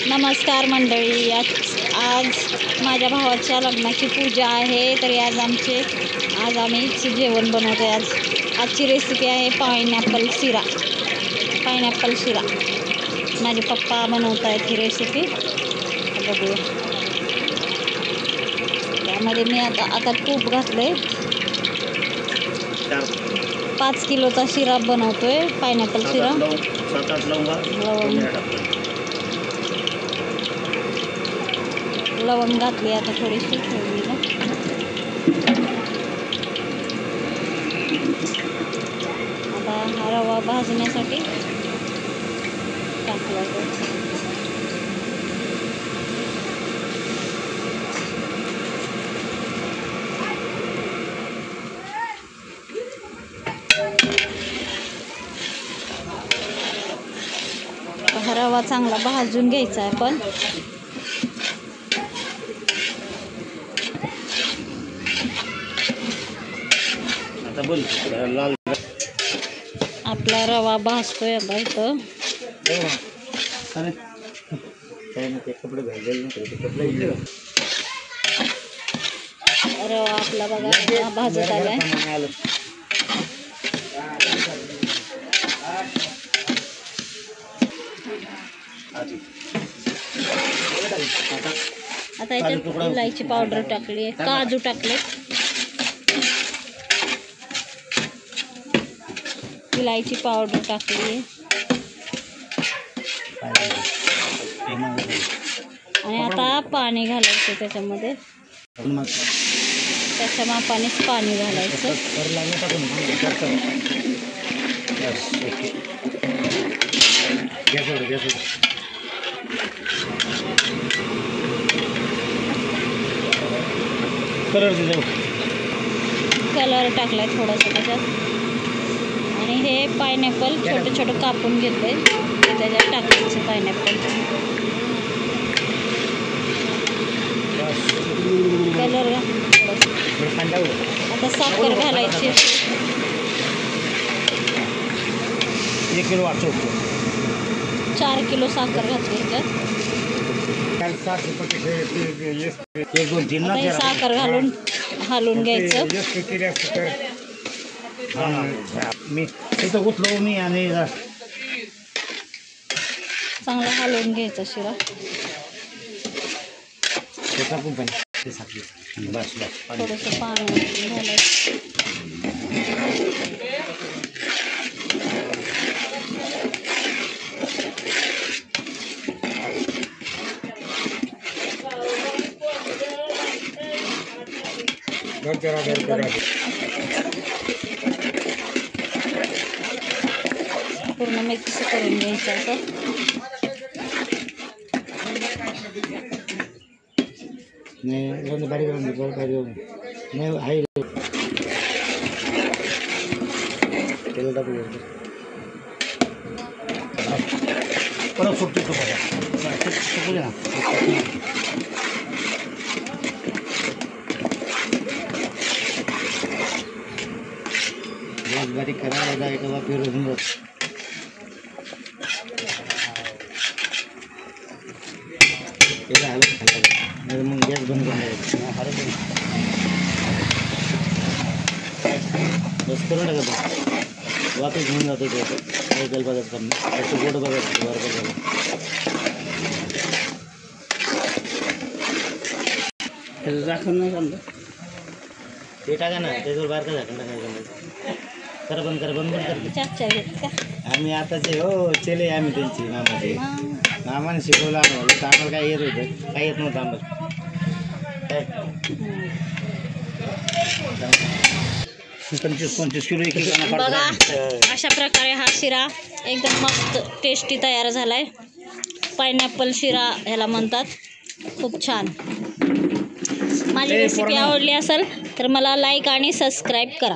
नमस्कार मंडळी, आज माझ्या भावाच्या लग्नाची पूजा आहे. तरी आज आम्ही जेवण बनवतो. आजची रेसिपी आहे पायनॅपल शिरा. माझे पप्पा बनवत आहेत ही रेसिपी. बघूया. त्यामध्ये मी आता तूप घातले. 5 किलोचा शिरा बनवतोय, पायनॅपल शिरा. लवंग घातली आता थोडीशी ठेवली. आता हा रवा भाजण्यासाठी टाकला. हा रवा चांगला भाजून घ्यायचा आहे पण. आपला रवा भाजतोय आता इथं. रवा आपला बघा भाजत आलाय. आता याच्यात इलायची पावडर टाकली, काजू टाकले, इलायची पावडर टाकली आणि आता पाणी घालायचं त्याच्यामध्ये. त्याच्या मापानेच पाणी घालायचं. कलर टाकलाय थोडासा त्याच्यात. आणि हे पायनॅपल छोटे छोटे कापून घेतले, त्याच्यात टाकायचे पायनॅपल. कलर आता साखर घालायची. 4 किलो साखर घातली ह्याच्यात. साखर घालून हलवून घ्यायचं. चांगलं हलवून घ्यायचं शिरा. थोडंसं पाणी घालायचं. पूर्ण मिक्स करून घ्यायचं असं. बारीक करायला जायचं फिरून मग गॅस बंद करून बस करून टाकायचं. वापस घेऊन जातो सायकल बघत करणे गोड बघायचं बरोबर. त्याचं झाकण नाही समजा ते टाका ना, त्याच्यावर बारका झाकण टाकायचं. बंद करते आम्ही आताचे. हो चले आम्ही त्यांची मामाने शिकवलं आम्हाला. तर आम्हाला काय येत होतं, काय येत नव्हतं आम्हाला. काय 25-25 किलो बघा. अशा प्रकारे हा शिरा एकदम मस्त टेस्टी तयार झालाय. पायनॅपल शिरा ह्याला म्हणतात. खूप छान. माझी रेसिपी आवडली असेल तर मला लाईक आणि सबस्क्राईब करा.